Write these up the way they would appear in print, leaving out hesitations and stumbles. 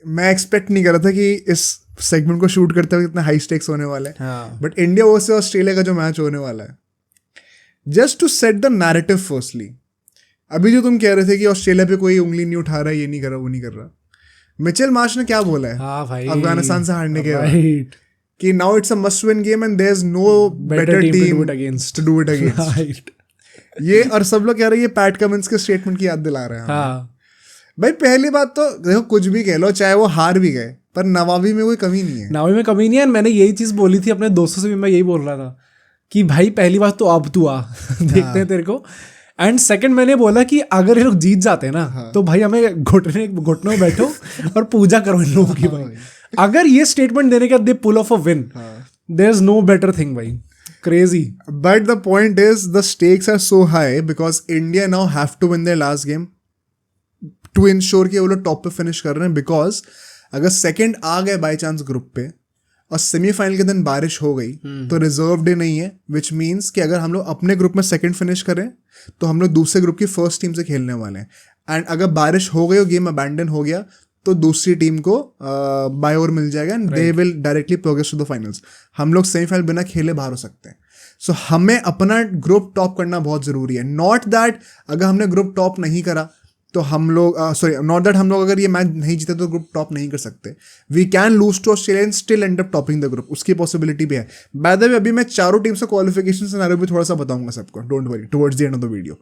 मैं एक्सपेक्ट नहीं कर रहा था कि इस सेगमेंट को शूट करते हुए इतना हाई स्टेक्स होने वाला है, बट इंडिया वर्सेस ऑस्ट्रेलिया का जो मैच होने वाला है, just to set the narrative firstly, अभी जो तुम कह रहे थे कि ऑस्ट्रेलिया पे कोई उंगली नहीं उठा रहा, ये नहीं कर रहा, वो नहीं कर रहा, मिचेल मार्श ने क्या बोला है अफगानिस्तान से हारने के बाद कि now it's a must win game and there is no better team to do it against. ये और सब लोग कह रहे हैं ये पैट कमिंस के स्टेटमेंट की याद दिला रहे हैं। भाई पहली बात तो देखो, कुछ भी कह लो, चाहे वो हार भी गए, पर नवाबी में कोई कमी नहीं है। नवाबी में कमी नहीं है। मैंने यही चीज बोली थी अपने दोस्तों से भी, मैं यही बोल रहा था कि भाई पहली बात तो अब तू आ देखते हैं तेरे को, एंड सेकंड मैंने बोला कि अगर ये लोग जीत जाते हैं ना तो भाई हमें घुटनों में बैठो और पूजा करो इन लोगों की। भाई अगर ये स्टेटमेंट देने के बाद they pull off a win, there is no better thing भाई, crazy. But the point is the stakes are so high because India now have to win their last game to ensure कि वो लोग top पे finish कर रहे हैं। Because अगर second आ गए बाय चांस ग्रुप पे और सेमीफाइनल के दिन बारिश हो गई तो रिजर्व डे नहीं है, विच मीन्स कि अगर हम लोग अपने ग्रुप में सेकंड फिनिश करें तो हम लोग दूसरे ग्रुप की फर्स्ट टीम से खेलने वाले हैं। एंड अगर बारिश हो गई और गेम अबैंडन हो गया तो दूसरी टीम को बाय ओवर मिल जाएगा and they will directly progress to the finals. हम लोग सेमीफाइनल बिना खेले बाहर हो सकते हैं। सो हमें अपना ग्रुप टॉप करना बहुत जरूरी है। नॉट दैट अगर हमने ग्रुप टॉप नहीं करा तो हम लोग नॉट दैट हम लोग अगर ये मैच नहीं जीते तो ग्रुप टॉप नहीं कर सकते। We can lose to Australia and still end up topping the group, उसकी पॉसिबिलिटी भी है। बाय द वे अभी मैं चारों टीम से क्वालिफिकेशन सिनेरियो भी थोड़ा सा बताऊंगा सबको, don't worry, towards the end of the video.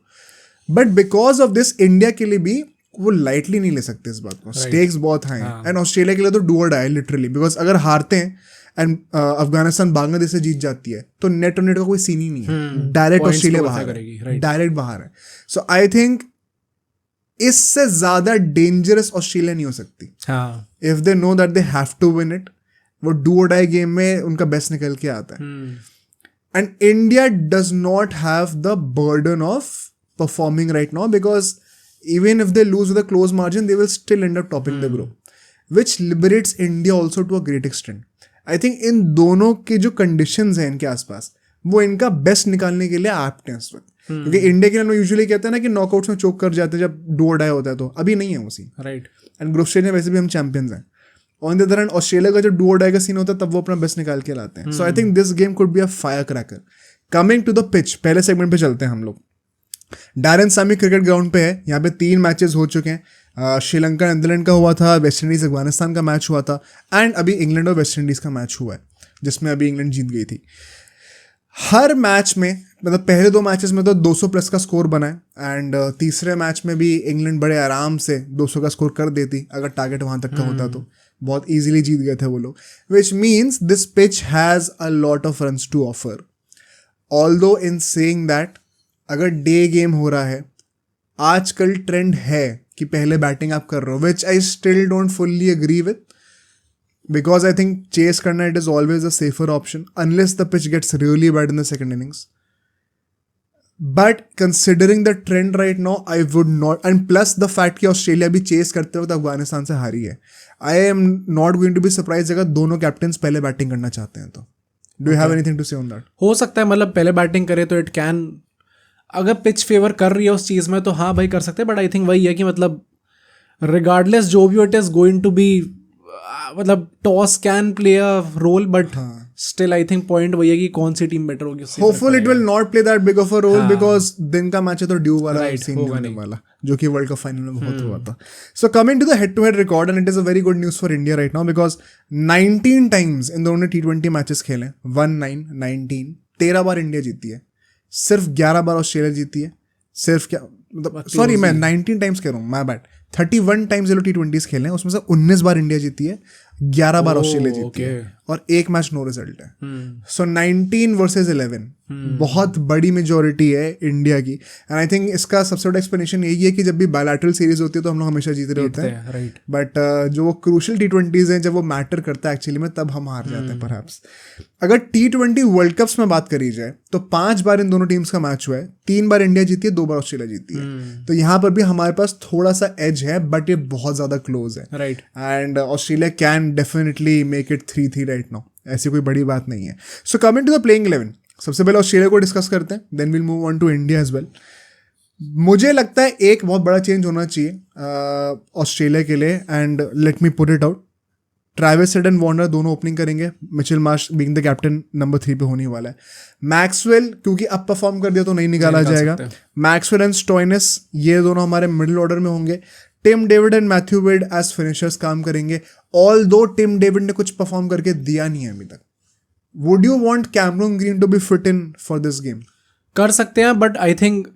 But because of this India के लिए भी वो लाइटली नहीं ले सकते इस बात को, स्टेक्स बहुत हाई हैं। एंड ऑस्ट्रेलिया के लिए तो डू और डाई लिटरली, बिकॉज अगर हारते हैं एंड अफगानिस्तान बांग्लादेश से जीत जाती है तो नेट और नेट का कोई सीन ही नहीं है, डायरेक्ट ऑस्ट्रेलिया बाहर है, डायरेक्ट बाहर है। सो आई थिंक इससे ज्यादा डेंजरस ऑस्ट्रेलिया नहीं हो सकती। If they know that they have to win it, वो डू और डाई गेम में उनका बेस्ट निकल के आता है। And India does not have the burden of performing right now because even if they lose with a close margin, they will still end up topping the group, which liberates India also to a great extent. I think इन दोनों के जो conditions हैं इनके आसपास, वो इनका best निकालने के लिए एप्ट हैं इस वक्त। क्योंकि इंडिया के लिए हम यूजुअली कहते हैं ना कि नॉकआउट्स में चोक कर जाते हैं जब डू और डाई होता है, तो अभी नहीं है वो scene, right. And group stage में वैसे भी हम चैंपियंस हैं। On the other hand Australia का जब डू और डाई का सीन होता है तब वो अपना बेस्ट निकाल के लाते हैं। So I think this game could be a fire cracker. Coming to the pitch, पहले सेगमेंट पे चलते हैं हम लोग। डैरन सामी क्रिकेट ग्राउंड पे है, यहाँ पे 3 मैचेस हो चुके हैं। श्रीलंका नीदरलैंड का हुआ था, वेस्ट इंडीज अफगानिस्तान का मैच हुआ था, एंड अभी इंग्लैंड और वेस्ट इंडीज का मैच हुआ है जिसमें अभी इंग्लैंड जीत गई थी। हर मैच में मतलब पहले 2 मैचेस में तो 200 प्लस का स्कोर बना है, एंड तीसरे मैच में भी इंग्लैंड बड़े आराम से 200 का स्कोर कर देती अगर टारगेट वहाँ तक का होता तो। बहुत ईजिली जीत गए थे वो लोग, which means this pitch has a lot of runs to offer. Although in saying that अगर डे गेम हो रहा है, आजकल ट्रेंड है कि पहले बैटिंग आप कर रहे हो, which I still don't fully agree with, because I think chase करना it is always a safer option unless the pitch gets really bad in the second innings. But considering the trend right now I would not, and plus the fact कि Australia भी chase करते वक्त Afghanistan से हारी है, I am not going to be surprise अगर दोनों captains पहले बैटिंग करना चाहते हैं तो। Do you have anything to say on that? हो सकता है, मतलब पहले बैटिंग करे तो इट कैन, अगर पिच फेवर कर रही है उस चीज़ में तो हाँ भाई कर सकते हैं। बट आई थिंक वही है कि मतलब रिगार्डलेस जो भी it is going to be, मतलब toss can play a role, but still I think point वही है कि कौन सी टीम बेटर होगी। Hopeful it will not play that big of a role because दिन का मैच है तो ड्यू वाला सीन होने वाला जो कि वर्ल्ड कप फाइनल में बहुत हुआ था। So coming to the head to head record, and it is a very good news for India right now because 19 times in दोनों ने T20 मैचेस खेले, 19 13 बार इंडिया जीती है, सिर्फ 11 बार ऑस्ट्रेलिया जीती है। सिर्फ क्या मतलब, सॉरी मैं 19 टाइम्स कह रहा हूँ, माय बैड, 31 टाइम्स ये लोग T20s खेले हैं, उसमें से 19 बार इंडिया जीती है, 11 बार ऑस्ट्रेलिया जीती है, और 1 मैच नो रिजल्ट है। सो 19 वर्सेस 11 बहुत बड़ी मेजोरिटी है इंडिया की। एंड आई थिंक इसका सबसे बड़ा एक्सप्लेनेशन यही है कि जब भी बायलैटरल सीरीज होती है तो हम लोग हमेशा जीत रहे होते हैं, बट जो वो क्रूशियल T20s हैं जब वो मैटर करता है एक्चुअली में, तब हम हार जाते हैं परहैप्स। अगर T20 वर्ल्ड कप्स में बात करी जाए तो 5 बार इन दोनों टीम्स का मैच हुआ है, 3 बार इंडिया जीती है, 2 बार ऑस्ट्रेलिया जीती है। तो यहाँ पर भी हमारे पास थोड़ा सा एज है, बट ये बहुत ज्यादा क्लोज है, right. And Australia can definitely make it 3-3 right now, ऐसी कोई बड़ी बात नहीं है। So coming to the playing 11, सबसे पहले ऑस्ट्रेलिया को डिस्कस करते हैं, then will move on to India as well. मुझे लगता है एक बहुत बड़ा चेंज होना चाहिए ऑस्ट्रेलिया के लिए, and let me put it out. Travis head and Warner दोनों ओपनिंग करेंगे, Mitchell Marsh being the captain number 3 पे होने वाला है। मैक्सवेल क्योंकि अब परफॉर्म कर दिया तो नहीं निकाला जाएगा। मैक्सवेल एंड स्टोइनिस ये दोनों हमारे मिडिल ऑर्डर में होंगे। Tim David and Matthew Wade as finishers काम करेंगे, ऑल दो टिम डेविड ने कुछ परफॉर्म करके दिया नहीं है अभी तक। Would you want Cameron Green to be fit in for this game? कर सकते हैं, but I think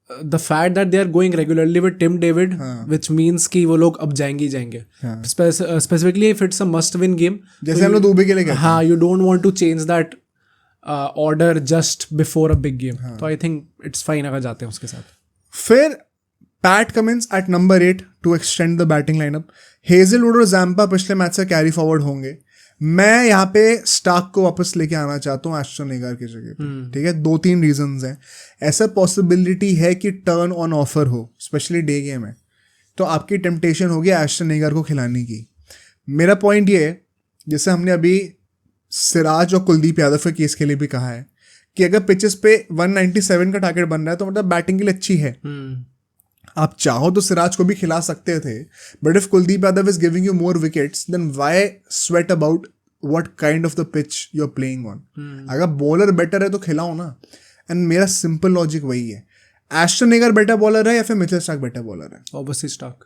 the fact that they are going regularly with Tim David, which means कि वो लोग अब जाएंगे ही जाएंगे। Specifically if it's a must win game, जैसे हम लोग दुबई के लिए कहते हैं। हाँ, you don't want to change that order just before a big game. तो आई थिंक इट्स फाइन अगर जाते हैं उसके साथ। फिर Pat Cummins at number 8 to extend the batting lineup. Hazlewood और जैम्पा पिछले मैच से कैरी फॉरवर्ड होंगे। मैं यहाँ पे स्टार्क को वापस लेके आना चाहता हूँ एस्टन एगर की जगह पे, ठीक है। 2-3 रीजंस हैं। ऐसा पॉसिबिलिटी है कि टर्न ऑन ऑफर हो, स्पेशली डे गेम है, तो आपकी टेम्पटेशन होगी एस्टन एगर को खिलाने की। मेरा पॉइंट ये है, जैसे हमने अभी सिराज और कुलदीप यादव के केस के लिए भी कहा है कि अगर पिचेस पे 197 का टारगेट बन रहा है तो मतलब बैटिंग के लिए अच्छी है। आप चाहो तो सिराज को भी खिला सकते थे, but if Kuldeep Yadav is giving you more wickets then why sweat about what kind of the pitch you are playing on. अगर बॉलर बेटर है तो खिलाओ ना। एंड मेरा सिंपल लॉजिक वही है, एस्टन एगर बेटर बॉलर है या फिर मिचेल स्टार्क बेटर बॉलर है? Obviously Starc,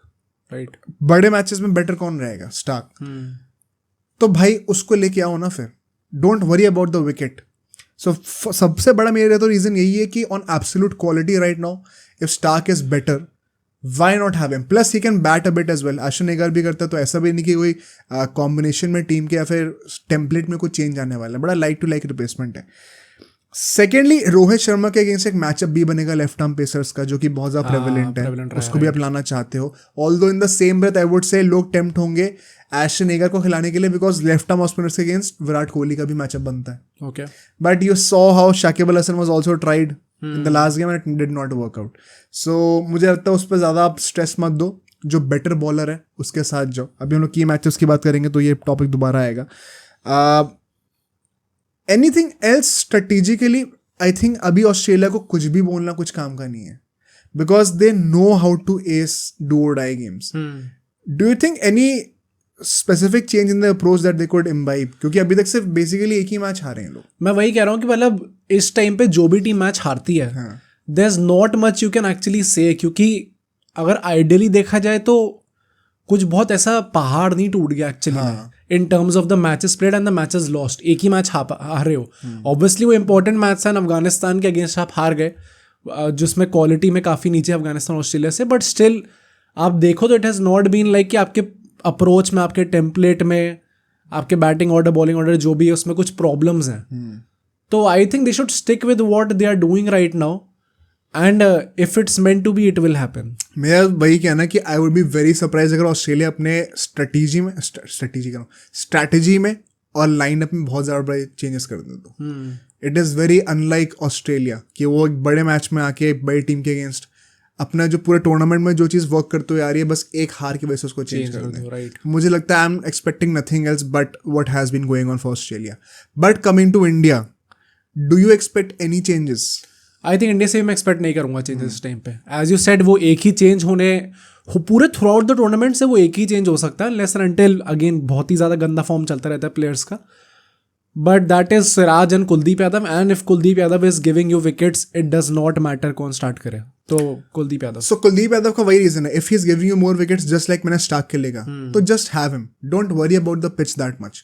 right. बड़े मैचेस में बेटर कौन रहेगा? स्टार्क। तो भाई उसको लेके आओ ना, फिर don't worry about the wicket. So सबसे बड़ा मेरा तो रीजन यही है कि on absolute quality right now if Starc is better, why not have him? Plus he can bat a bit as well. Ashton Agar भी करता है, तो ऐसा भी नहीं कि कोई कॉम्बिनेशन में टीम के या फिर टेम्पलेट में कुछ चेंज आने वाला है। बड़ा लाइक टू लाइक रिप्लेसमेंट है। सेकेंडली रोहित शर्मा के अगेंस्ट एक मैचअप भी बनेगा लेफ्ट आर्म पेसर्स का, जो कि बहुत ज़्यादा प्रेवलेंट है, उसको भी आप लाना चाहते हो। Although in the same breath I would say लोग टेम्प्ट होंगे एस्टन एगर को खिलाने के लिए, बिकॉज लेफ्ट आर्म स्पिनर्स के अगेंस्ट विराट कोहली का भी मैचअप बनता है। Okay, but you saw how Shakib Al Hasan was also tried in the last game and it did not work out. So मुझे लगता है उस पर ज़्यादा आप स्ट्रेस मत दो, जो बेटर बॉलर है उसके साथ जाओ। अभी हम लोग की मैचेस की बात करेंगे तो ये टॉपिक दोबारा आएगा। Anything else strategically I think अभी ऑस्ट्रेलिया को कुछ भी बोलना कुछ काम का नहीं है, because they know how to as do और die games. Do you think any specific change in the approach that they could imbibe? क्योंकि अभी तक सिर्फ बेसिकली एक ही मैच हारे हैं लोग। मैं वही कह रहा हूँ कि मतलब इस टाइम पे जो भी टीम मैच हारती है, there is not much you can actually say, क्योंकि अगर आइडियली देखा जाए तो कुछ बहुत ऐसा पहाड़ नहीं टूट गया actually in terms of the matches played and the matches lost. एक ही मैच हारे हो, ऑब्वियसली वो इंपॉर्टेंट मैच है, अफगानिस्तान के अगेंस्ट आप हार गए, जिसमें क्वालिटी में काफ़ी नीचे अफगानिस्तान ऑस्ट्रेलिया से, बट स्टिल आप देखो तो it has not been like कि आपके अप्रोच में, आपके टेम्पलेट में, आपके बैटिंग ऑर्डर, बॉलिंग ऑर्डर जो भी है उसमें कुछ प्रॉब्लम्स हैं। तो I think they should stick with what they are doing right now, and if it's meant to be it will happen. मेरा वही कहना कि I would be very surprise अगर ऑस्ट्रेलिया अपने स्ट्रैटेजी में और लाइनअप में बहुत ज़्यादा बड़े चेंजेस कर दे तो। It is very unlike Australia कि वो एक बड़े मैच में आके एक बड़ी टीम के अगेंस्ट अपना जो पूरे टूर्नामेंट में जो चीज़ वर्क करते हुए आ रही है, बस एक हार की वजह से उसको चेंज कर दें। राइट, मुझे लगता है I am expecting nothing else but what has been going on for Australia. But coming to India, do you expect any changes? I think India से भी मैं एक्सपेक्ट नहीं करूंगा चेंजेस इस टाइम पे। एज यू सेड, वो एक ही change होने पूरे थ्रू आउट द टूर्नामेंट से वो एक ही चेंज हो सकता है, लेस अनटिल अगेन बहुत ही ज़्यादा गंदा फॉर्म चलता रहता है प्लेयर्स का। But that is Siraj and Kuldeep Yadav, and if Kuldeep Yadav is giving you wickets, it does not matter कौन स्टार्ट करे, तो कुलदीप यादव। सो कुलदीप यादव का वही रीजन है, if he is giving you more wickets just like मैंने स्टार्क खेलेगा, तो just have him, don't worry about the pitch that much.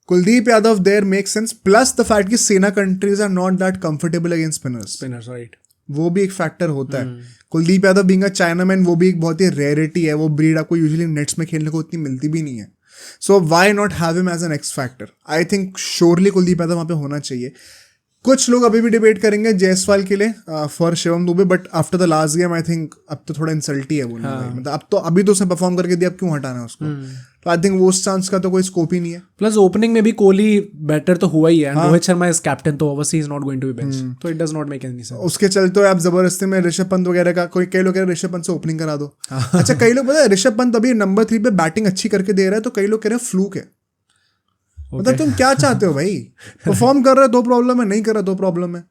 Kuldeep Yadav there make sense, plus the fact कि SENA countries are not that comfortable against spinners, right, वो भी एक factor होता है। Kuldeep Yadav being a chinaman, वो भी एक बहुत ही रेयरिटी है, वो ब्रीड आपको यूजुअली नेट्स में खेलने को उतनी मिलती भी नहीं है। So why not have him as an X factor? I think surely Kuldeep Yadav वहाँ पे होना चाहिए। कुछ लोग अभी भी डिबेट करेंगे जायसवाल के लिए for Shivam Dubey, but after the last game I think अब तो थोड़ा इंसल्टी है बोलना। मतलब अब तो अभी तो उसने परफॉर्म करके दिया, अब क्यों हटाना है उसको? तो आई थिंक वो उस चांस का तो कोई स्कोप ही नहीं है। प्लस ओपनिंग में भी कोहली बेटर तो हुआ ही है, रोहित शर्मा इज कैप्टन, तो obviously is not going to be bench, तो it does not make any sense. उसके चलते आप जबरदस्ती में ऋषभ पंत वगैरह का, कई लोग कह रहे हैं ऋषभ पंत से ओपनिंग करा दो। अच्छा, कई लोग पता है ऋषभ पंत अभी नंबर 3 पे बैटिंग अच्छी करके दे रहा है, तो कई लोग कह रहे हैं फ्लूक है। मतलब तुम क्या चाहते हो भाई? परफॉर्म कर रहे हो तो प्रॉब्लम है, नहीं कर रहा तो प्रॉब्लम है।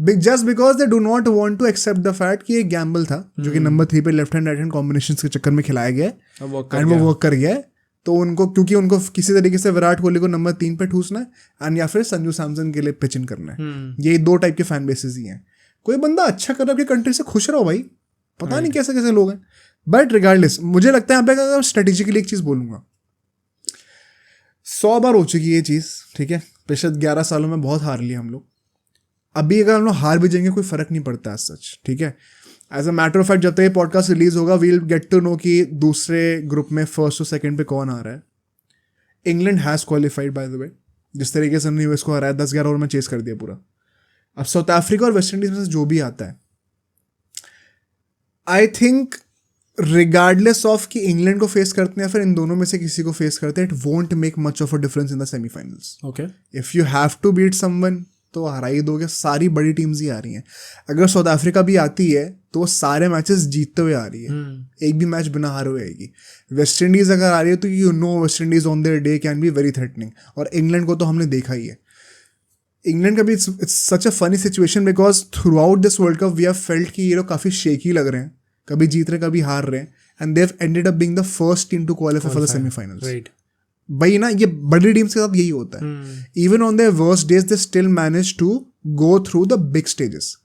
Just because they do not want to accept the fact कि ये गैम्बल था जो कि नंबर 3 पे left hand right hand combination के चक्कर में खिलाया गया एंड वो वर्क कर गया है। तो उनको क्योंकि उनको किसी तरीके से विराट कोहली को नंबर 3 पे ठूसना है एंड या फिर संजू सैमसन के लिए पिच इन करना है। ये 2 टाइप के फैन बेसेस ही हैं। कोई बंदा अच्छा कर रहा है अपनी कंट्री से खुश रहो भाई, पता नहीं कैसे कैसे लोग हैं। बट रिगार्डलेस मुझे लगता है यहाँ पे अगर स्ट्रेटेजिकली एक चीज़ बोलूँगा, 100 बार हो चुकी है ये चीज़, ठीक है, पिछले 11 सालों में बहुत हार लिया हम लोग। अभी अगर हम लोग हार भी जाएंगे कोई फर्क नहीं पड़ता एज सच, ठीक है। As a matter of fact जब तक ये पॉडकास्ट रिलीज होगा वील गेट टू नो कि दूसरे ग्रुप में फर्स्ट और सेकंड पे कौन आ रहा है। England has qualified by the way, जिस तरीके से उन्होंने यूएस को हराया 10-11 ओवर में चेस कर दिया पूरा। अब साउथ अफ्रीका और वेस्ट इंडीज में से जो भी आता है, आई थिंक रिगार्डलेस ऑफ कि इंग्लैंड को फेस करते हैं या फिर इन दोनों में से किसी को फेस करते हैं, it won't make much of a difference in the semifinals. Okay, if you have to beat someone तो हरा ही दोगे। सारी बड़ी टीम्स ही आ रही हैं। अगर साउथ अफ्रीका भी आती है तो वो सारे मैचेस जीतते हुए आ रही है, एक भी मैच बिना हारे हुए आएगी। वेस्ट इंडीज अगर आ रही है तो you know West Indies on their day can be very threatening. और इंग्लैंड को तो हमने देखा ही है। इंग्लैंड का भी it's such a funny situation because throughout this World Cup we have felt कि ये लोग काफ़ी शेकी लग रहे हैं, कभी जीत रहे हैं कभी हार रहे हैं, and they have ended up being the first team to qualify for the semifinals. Right भाई ना, ये बड़ी टीम्स के साथ यही होता है। Even on their worst days they still manage to go through the big stages.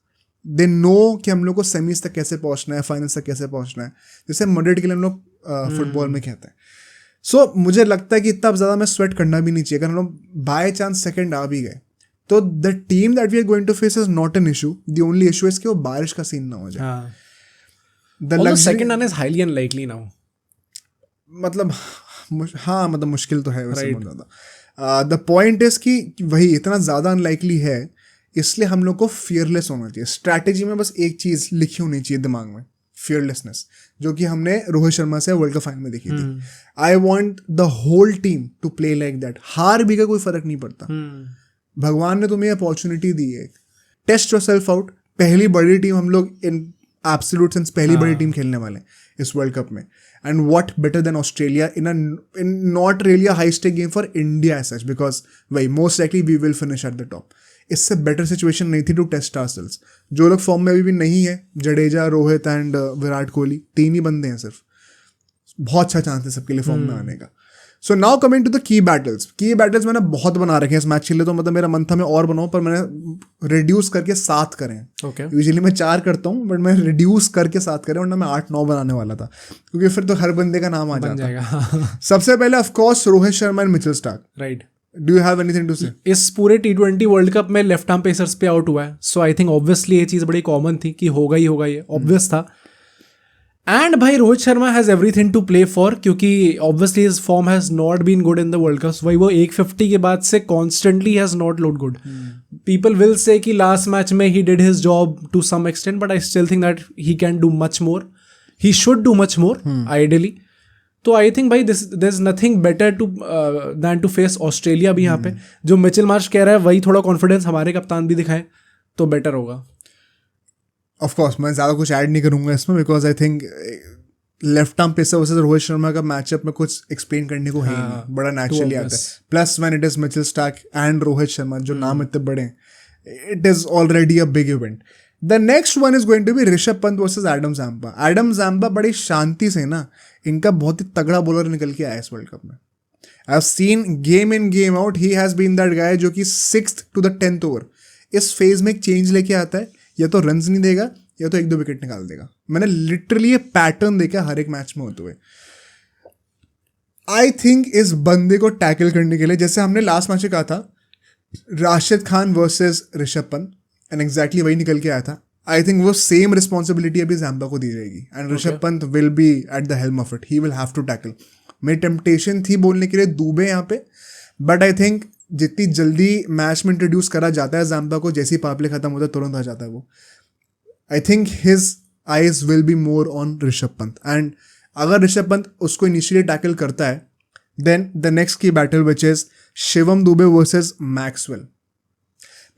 They know कि हम लोग को सेमीज तक कैसे पहुंचना है, फाइनल्स तक कैसे पहुंचना है, जैसे मडेड के लिए हम लोग फुटबॉल में कहते हैं। सो मुझे लगता है कि इतना ज़्यादा मैं स्वेट करना भी नहीं चाहिए। अगर हम लोग बाय चांस सेकंड आ भी गए तो the team that we are going to face is not an issue. The only issue is कि वो बारिश का सीन ना हो जाए। द सेकंड आना इज हाईली अनलाइकली नाउ। मतलब हाँ, मतलब मुश्किल तो है वैसे बहुत ज़्यादा। द पॉइंट इज कि वही इतना ज़्यादा अनलाइकली है, इसलिए हम लोग को फियरलेस होना चाहिए। स्ट्रैटेजी में बस एक चीज़ लिखी होनी चाहिए दिमाग में, फियरलेसनेस, जो कि हमने रोहित शर्मा से वर्ल्ड कप फाइनल में देखी थी। I want the whole team to play like that. हार भी का कोई फर्क नहीं पड़ता। भगवान ने तुम्हें अपॉर्चुनिटी दी है, टेस्ट योर सेल्फ आउट। पहली बड़ी टीम हम लोग इन एब्सोल्यूट सेंस पहली बड़ी टीम खेलने वाले हैं इस वर्ल्ड कप में। And what better than Australia in not really a high stake game for India as such, because वही most likely we will finish at the top. इससे better situation नहीं थी टू टेस्ट आवरसेल्व्स। जो लोग form में अभी भी नहीं है, जडेजा, रोहित एंड विराट कोहली, 3 ही बंदे हैं सिर्फ। बहुत अच्छा चांस है सबके लिए फॉर्म में आने का। So now coming to the key battles. Key battles मैंने बहुत बना रखे हैं इस मैच के लिए, तो मतलब मेरा मन था मैं और बनाऊं, पर मैंने रिड्यूस करके 7 करें। यूजुअली मैं 4 करता हूं, बट मैं रिड्यूस करके 7 करें, वरना मैं 8-9 बनाने वाला था, क्योंकि फिर तो हर बंदे का नाम आ जाता। सबसे पहले of course Rohit Sharma and Mitchell Starc. Right, do you have anything to say? इस पूरे T20 वर्ल्ड कप में लेफ्ट आर्म पेसर्स पे आउट हुआ है, सो आई थिंक ऑब्वियसली ये चीज़ बड़ी कॉमन थी कि होगा ही होगा, ये ऑब्वियस था। एंड भाई Rohit Sharma has everything to play for, क्योंकि obviously his form has not been good in the world cup. भाई वो 150 के बाद से constantly has not looked good. People will say कि लास्ट मैच में ही did his job to some extent, but I still think that he can do much more, he should do much more ideally. तो I think भाई there is nothing better to than to face Australia भी यहाँ पे। जो Mitchell Marsh कह रहा है वही थोड़ा कॉन्फिडेंस हमारे कप्तान भी दिखाए तो बेटर होगा। ऑफ कोर्स मैं ज़्यादा कुछ ऐड नहीं करूँगा इसमें, because I think left arm pacer versus Rohit Sharma का मैचअप में कुछ एक्सप्लेन करने को है ही नहीं, बड़ा नेचुरली आता है। Plus when it is Mitchell Starc and Rohit Sharma, जो नाम इतने बड़े हैं, it is already a big event. The next one is going to be Rishabh Pant versus Adam Zampa. Adam Zampa बड़ी शांति से ना, इनका बहुत ही तगड़ा बॉलर निकल के आया इस वर्ल्ड कप में। I have seen game in game out, he has been that guy जो कि 6th to the 10th over इस फेज में एक चेंज लेके आता है। या तो रन्स नहीं देगा या तो 1-2 विकेट निकाल देगा। मैंने लिटरली ये पैटर्न देखा हर एक मैच में होते हुए। आई थिंक इस बंदे को टैकल करने के लिए, जैसे हमने लास्ट मैच में कहा था Rashid Khan versus Rishabh Pant, and exactly वही निकल के आया था। आई थिंक वो सेम रिस्पॉन्सिबिलिटी अभी ज़ैम्पा को दी जाएगी, and Rishabh Pant will be at the helm of it. He will have to tackle. मेरी टेम्पटेशन थी बोलने के लिए दुबे यहाँ पे, बट आई थिंक जितनी जल्दी मैच में इंट्रोड्यूस करा जाता है ज़ैम्पा को, जैसे ही पावर प्ले खत्म होता है तुरंत आ जाता है वो। I think his eyes will be more on Rishabh Pant, and अगर ऋषभ पंत उसको इनिशियली टैकल करता है, देन द नेक्स्ट की battle which is Shivam Dubey versus Maxwell.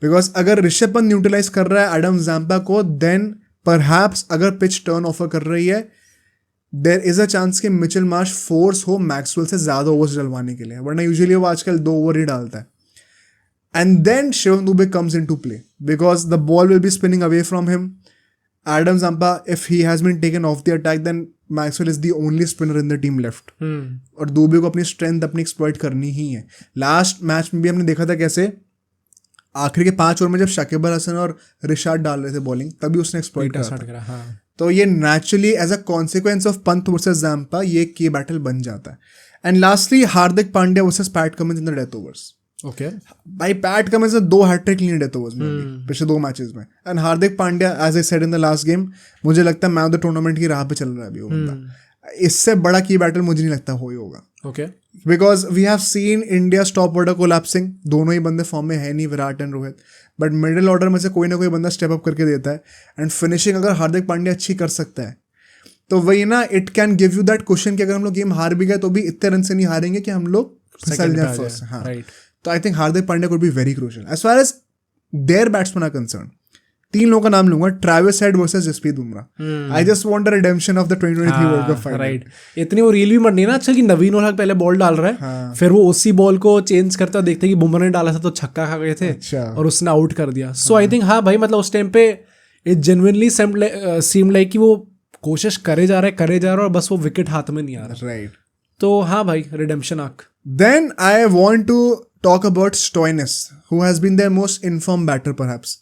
Because अगर ऋषभ पंत न्यूट्रलाइज कर रहा है एडम ज़ैम्पा को, देन परहैप्स अगर पिच टर्न ऑफर कर रही है, देर इज अ चांस कि मिचेल मार्श फोर्स हो मैक्सवेल से ज़्यादा ओवर्स डलवाने के लिए, वरना यूजुअली वो आजकल 2 ओवर ही डालता है। And then Shivam Dube comes into play because the ball will be spinning away from him. Adam Zampa, if he has been taken off the attack, then Maxwell is the only spinner in the team left. और दुबे को अपनी strength अपनी exploit करनी ही है. Last match में भी हमने देखा था कैसे आखिरी के 5 ओवर में जब शाकिब अल हसन और रिशाद डाल रहे थे बॉलिंग, तभी उसने एक्सप्लॉइट करा. हाँ. तो ये naturally as a consequence of Pant versus Zampa ये की बैटल बन जाता है. And lastly Hardik Pandya versus Pat Cummins in the death overs. Okay भाई पैट कमिंस ने 2 हैट्रिक ली डेथ ओवर्स में पिछले 2 मैचेस में. And Hardik Pandya as I said in the last game, मुझे लगता है मैन ऑफ द टूर्नामेंट की राह पे चल रहा है अभी वो बंदा. इससे बड़ा की बैटल मुझे नहीं लगता हो ही होगा. Okay because we have seen India top order collapsing. दोनों ही बंदे फॉर्म में है नहीं, Virat and Rohit, but middle order में से कोई ना कोई बंदा स्टेप अप करके देता है. एंड फिनिशिंग अगर हार्दिक पांड्या अच्छी कर सकता है तो वही ना, it can give you that question कि अगर हम लोग गेम हार भी गए तो भी इतने रन से नहीं हारेंगे कि हम लोग फिसल जाए फर्स्ट. हाँ, तो I think Hardik Pandya could be very crucial as far as their batsman are concern. 3 लोगों का नाम लूंगा. Travis Head versus Jasprit Bumrah. I just want a redemption of the 2023 World Cup final. Right. इतनी वो रील भी बननी है ना अच्छा कि नवीन उल हक पहले बॉल डाल रहा है. हाँ. फिर वो उसी बॉल को चेंज करता देखते हैं कि बुमराह ने डाला था तो छक्का खा गए थे. अच्छा. और उसने आउट कर दिया. सो आई थिंक हाँ भाई, मतलब उस टाइम पे इट जेन्युइनली सीम लाइक कि वो कोशिश करे जा रहा है और बस वो विकेट हाथ में नहीं आ रहा. राइट. तो हाँ भाई, redemption arc. Then I want to talk about Stoinis, who has been their most informed batter perhaps.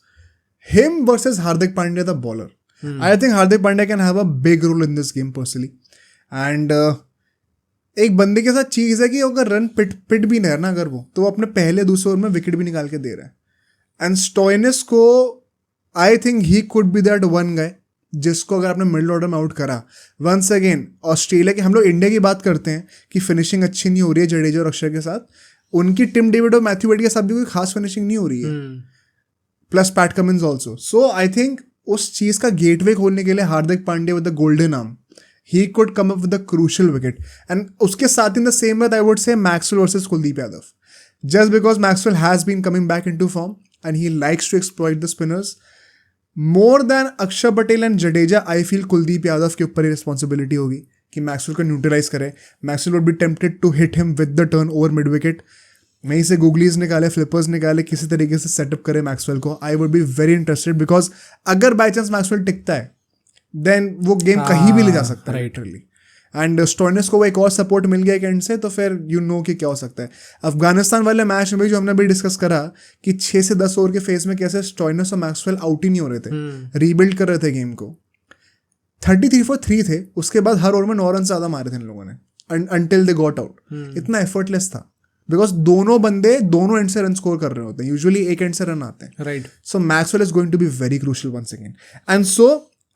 Him versus Hardik Pandya, the bowler. I think Hardik Pandya can have a big role in this game personally. And एक बंदे के साथ चीज़ है कि अगर run पिट भी नहीं है ना अगर वो, तो वो अपने पहले दूसरे ओवर में विकेट भी निकाल के दे रहा है. एंड Stoinis को I think he could be that one guy जिसको अगर आपने मिडिल ऑर्डर में आउट करा. वंस अगेन ऑस्ट्रेलिया के, हम लोग इंडिया की बात करते हैं कि फिनिशिंग अच्छी नहीं हो रही है जडेजा और अक्षर के साथ. उनकी टिम डेविड और मैथ्यू वेड के साथ भी कोई खास फिनिशिंग नहीं हो रही है. Plus Pat Cummins also. So I think उस चीज़ का गेटवे खोलने के लिए Hardik Pandya with the golden arm, he could come up with the crucial wicket. And उसके साथ in the same vein I would say Maxwell versus Kuldeep Yadav, just because Maxwell has been coming back into form and he likes to exploit the spinners. More than Akshar Patel and Jadeja, I feel Kuldeep Yadav के ऊपर ही responsibility होगी कि Maxwell को neutralise करे. Maxwell would be tempted to hit him with the turn over mid wicket. वहीं से googlies निकाले, flippers निकाले, किसी तरीके से सेटअप करे मैक्सवेल को. आई would be very interested because अगर बाई चांस मैक्सवेल टिकता है देन वो गेम कहीं भी ले जा सकता है लिटरली. एंड स्टोइनिस को वो एक और सपोर्ट मिल गया एक एंड से, तो फिर यू नो कि क्या हो सकता है. अफगानिस्तान वाले मैच में भी जो हमने अभी डिस्कस करा कि 6 से 10 ओवर के फेज में कैसे स्टोइनिस और मैक्सवेल आउट ही नहीं हो रहे थे, रीबिल्ड कर रहे थे गेम को. 33 for 3 थे, उसके बाद हर ओवर में 9 रन ज़्यादा मारे थे इन लोगों ने अंटिल दे गॉट आउट. इतना एफर्टलेस था बिकॉज दोनों बंदे दोनों एंड से रन स्कोर कर रहे होते हैं. यूजुअली एक एंड से रन आते हैं. Right. So Maxwell is going to be very crucial once again. And so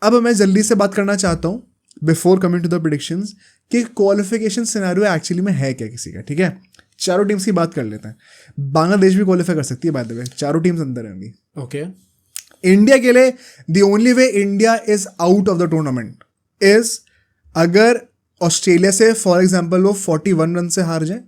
अब मैं जल्दी से बात करना चाहता हूँ before coming to the predictions कि क्वालिफिकेशन सिनेरियो एक्चुअली में है क्या किसी का. ठीक है, चारों टीम्स की बात कर लेते हैं. बांग्लादेश भी क्वालिफाई कर सकती है बाय द वे, चारों टीम्स अंदर हैं अभी. ओके. इंडिया के लिए the only way India is out of the tournament is अगर ऑस्ट्रेलिया से फॉर एग्जाम्पल वो 41 रन से हार जाए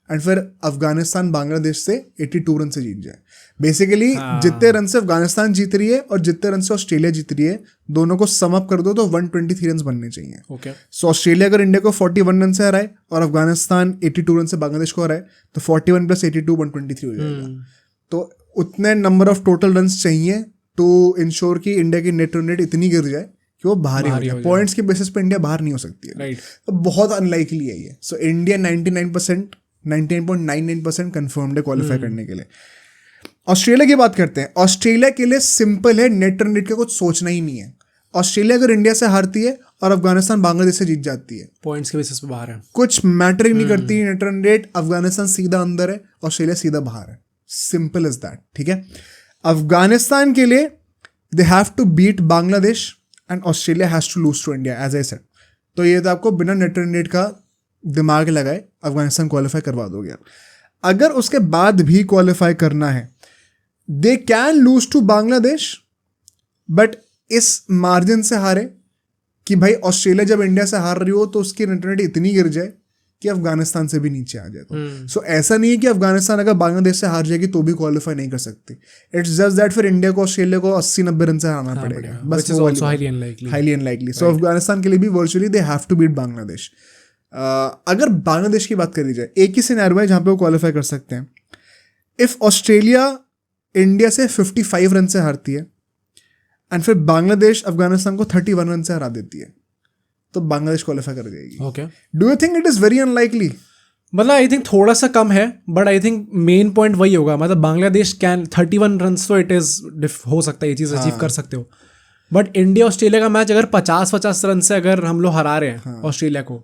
एंड फिर अफगानिस्तान बांग्लादेश से 82 रन से जीत जाए. बेसिकली जितने रन से अफगानिस्तान जीत रही है और जितने रन से ऑस्ट्रेलिया जीत रही है, दोनों को सम अप कर दो तो 123 रन बनने चाहिए. ओके. सो ऑस्ट्रेलिया अगर इंडिया को 41 रन से हराए और अफगानिस्तान 82 रन से बांग्लादेश को हराए तो 41 + 82 123 हो जाएगा. तो उतने नंबर ऑफ टोटल रन चाहिए टू इंश्योर कि इंडिया की नेट रन रेट इतनी गिर जाए कि वो बाहर ही हो जाए. पॉइंट्स के बेसिस पे इंडिया बाहर नहीं हो सकती है. राइट. तो बहुत अनलाइकली है ये. सो इंडिया 99.99% कन्फर्म्ड है क्वालिफाई करने के लिए. ऑस्ट्रेलिया की बात करते हैं. ऑस्ट्रेलिया के लिए सिंपल है, नेट रन रेट का कुछ सोचना ही नहीं है. ऑस्ट्रेलिया अगर इंडिया से हारती है और अफगानिस्तान बांग्लादेश से जीत जाती है, पॉइंट्स के बेसिस पे बाहर है, कुछ मैटर ही नहीं करती नेट रन रेट. अफगानिस्तान सीधा अंदर है, ऑस्ट्रेलिया सीधा बाहर है. Simple is that. ठीक है. अफगानिस्तान के लिए they have to beat Bangladesh and Australia has to lose to India as I said. तो ये तो आपको बिना नेट रन रेट का दिमाग लगाए अफगानिस्तान क्वालिफाई करवा दोगे. अगर उसके बाद भी क्वालिफाई करना है, they can lose to Bangladesh but इस मार्जिन से हारे कि भाई ऑस्ट्रेलिया जब इंडिया से हार रही हो तो उसकी नेट रन रेट इतनी गिर जाए कि अफगानिस्तान से भी नीचे आ जाए. तो सो ऐसा नहीं है कि अफगानिस्तान अगर बांग्लादेश से हार जाएगी तो भी क्वालिफाई नहीं कर सकती. इट्स जस्ट दैट फिर इंडिया को ऑस्ट्रेलिया को 80-90 रन से हारना पड़ेगा. बस हाईली अनलाइकली. सो अफगानिस्तान के लिए भी virtually they have to beat Bangladesh. अगर बांग्लादेश की बात करी जाए, एक ही सिनेरियो है जहाँ पे वो क्वालिफाई कर सकते हैं. इफ ऑस्ट्रेलिया इंडिया से 55 रन से हारती है एंड फिर बांग्लादेश अफगानिस्तान को 31 रन से हरा देती है, तो बांग्लादेश क्वालिफाई कर जाएगी। Okay, do you think it is very unlikely? मतलब आई थिंक थोड़ा सा कम है, but I think main point वही होगा, मतलब बांग्लादेश कैन 31 रन तो इट इज हो सकता है, ये चीज़ अचीव कर सकते हो, बट इंडिया ऑस्ट्रेलिया का मैच अगर 50 रन से अगर हम लोग हरा रहे हैं ऑस्ट्रेलिया को,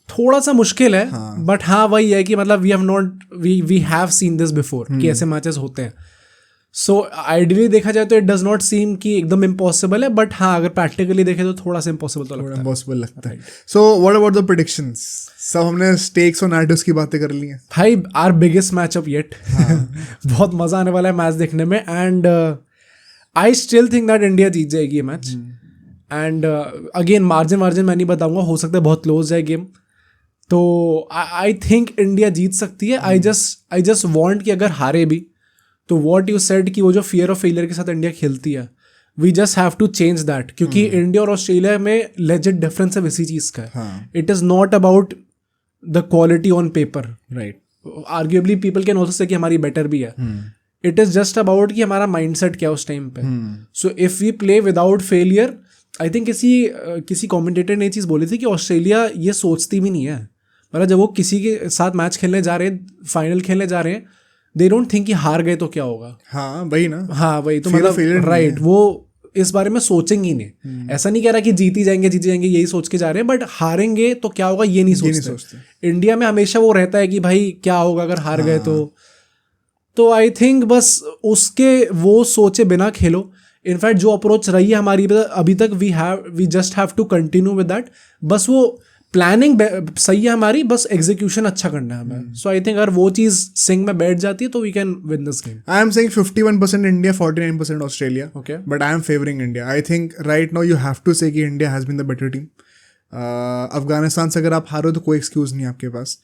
थोड़ा सा मुश्किल है। बट हाँ वही है कि मतलब we have seen this before कि ऐसे मैचेस होते हैं। सो आइडियली देखा जाए तो इट डज नॉट सीम कि एकदम इम्पॉसिबल है, बट हाँ अगर प्रैक्टिकली देखे तो थोड़ा सा इम्पॉसिबल तो लगता है। इम्पॉसिबल लगता है। So what about the predictions? सब हमने स्टेक्स और नाइटर्स की बातें कर ली हैं भाई, आवर बिगेस्ट मैचअप येट। बहुत मजा आने वाला है मैच देखने में, and I still think that India जीत जाएगी ये मैच। एंड अगेन मार्जिन मैं नहीं बताऊंगा, हो सकता है बहुत क्लोज जाए गेम, तो आई थिंक इंडिया जीत सकती है। आई जस्ट वांट कि अगर हारे भी तो व्हाट यू सेड कि वो जो फियर ऑफ फेलियर के साथ इंडिया खेलती है, we just have to change that, क्योंकि इंडिया और ऑस्ट्रेलिया में लेजिट डिफरेंस है इसी चीज़ का। It is not about the quality on paper, right? Arguably people can also say कि हमारी बेटर भी है। इट इज़ जस्ट अबाउट कि हमारा माइंडसेट क्या है उस टाइम पे। So if we play without failure, I think किसी कमेंटेटर ने ये चीज़ बोली थी कि ऑस्ट्रेलिया ये सोचती भी नहीं है, मतलब जब वो किसी के साथ मैच खेलने जा रहे हैं, फाइनल खेलने जा रहे हैं, दे डोंट थिंक कि हार गए तो क्या होगा। हाँ वही ना, हाँ वही तो मतलब राइट, वो इस बारे में सोचेंगे ही नहीं। ऐसा नहीं कह रहा कि जीती जाएंगे यही सोच के जा रहे हैं, बट हारेंगे तो क्या होगा ये नहीं सोचते। इंडिया में हमेशा वो रहता है कि भाई क्या होगा अगर हार गए तो आई थिंक बस उसके वो सोचे बिना खेलो। इनफैक्ट जो अप्रोच रही है हमारी अभी तक, we just have to continue with that. बस वो प्लानिंग सही है हमारी, बस एग्जीक्यूशन अच्छा करना है हमें। सो आई थिंक अगर वो चीज़ सिंक में बैठ जाती है तो we can win this game. I am saying 51% India, 49% Australia. Okay, but I am favouring India. I think right now you have to say कि India has been the better team. Afghanistan से अगर आप हारो तो कोई एक्सक्यूज़ नहीं आपके पास।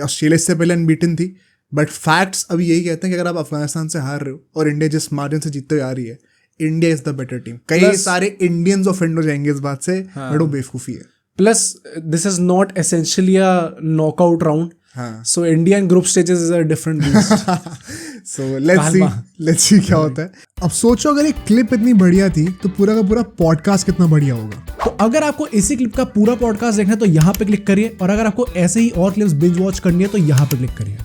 Australia से पहले अनबीटन थी, बट फैक्ट्स अभी यही कहते हैं कि अगर आप अफगानिस्तान से हार रहे हो और इंडिया जिस मार्जिन से जीतते हुए आ रही है, India is the better team. कई सारे इंडियंस ऑफेंड हो जाएंगे इस बात से, बट वो बेवकूफ़ी है। Plus this is not essentially a knockout round, so Indian group stages is a different beast. So let's see क्या होता है। अब सोचो अगर एक क्लिप इतनी बढ़िया थी तो पूरा का पूरा पॉडकास्ट कितना बढ़िया होगा। तो अगर आपको इसी क्लिप का पूरा पॉडकास्ट देखना है तो यहाँ पे क्लिक करिए, और अगर आपको ऐसे ही और क्लिप्स बिंज वॉच करनी है तो यहाँ पे क्लिक करिए।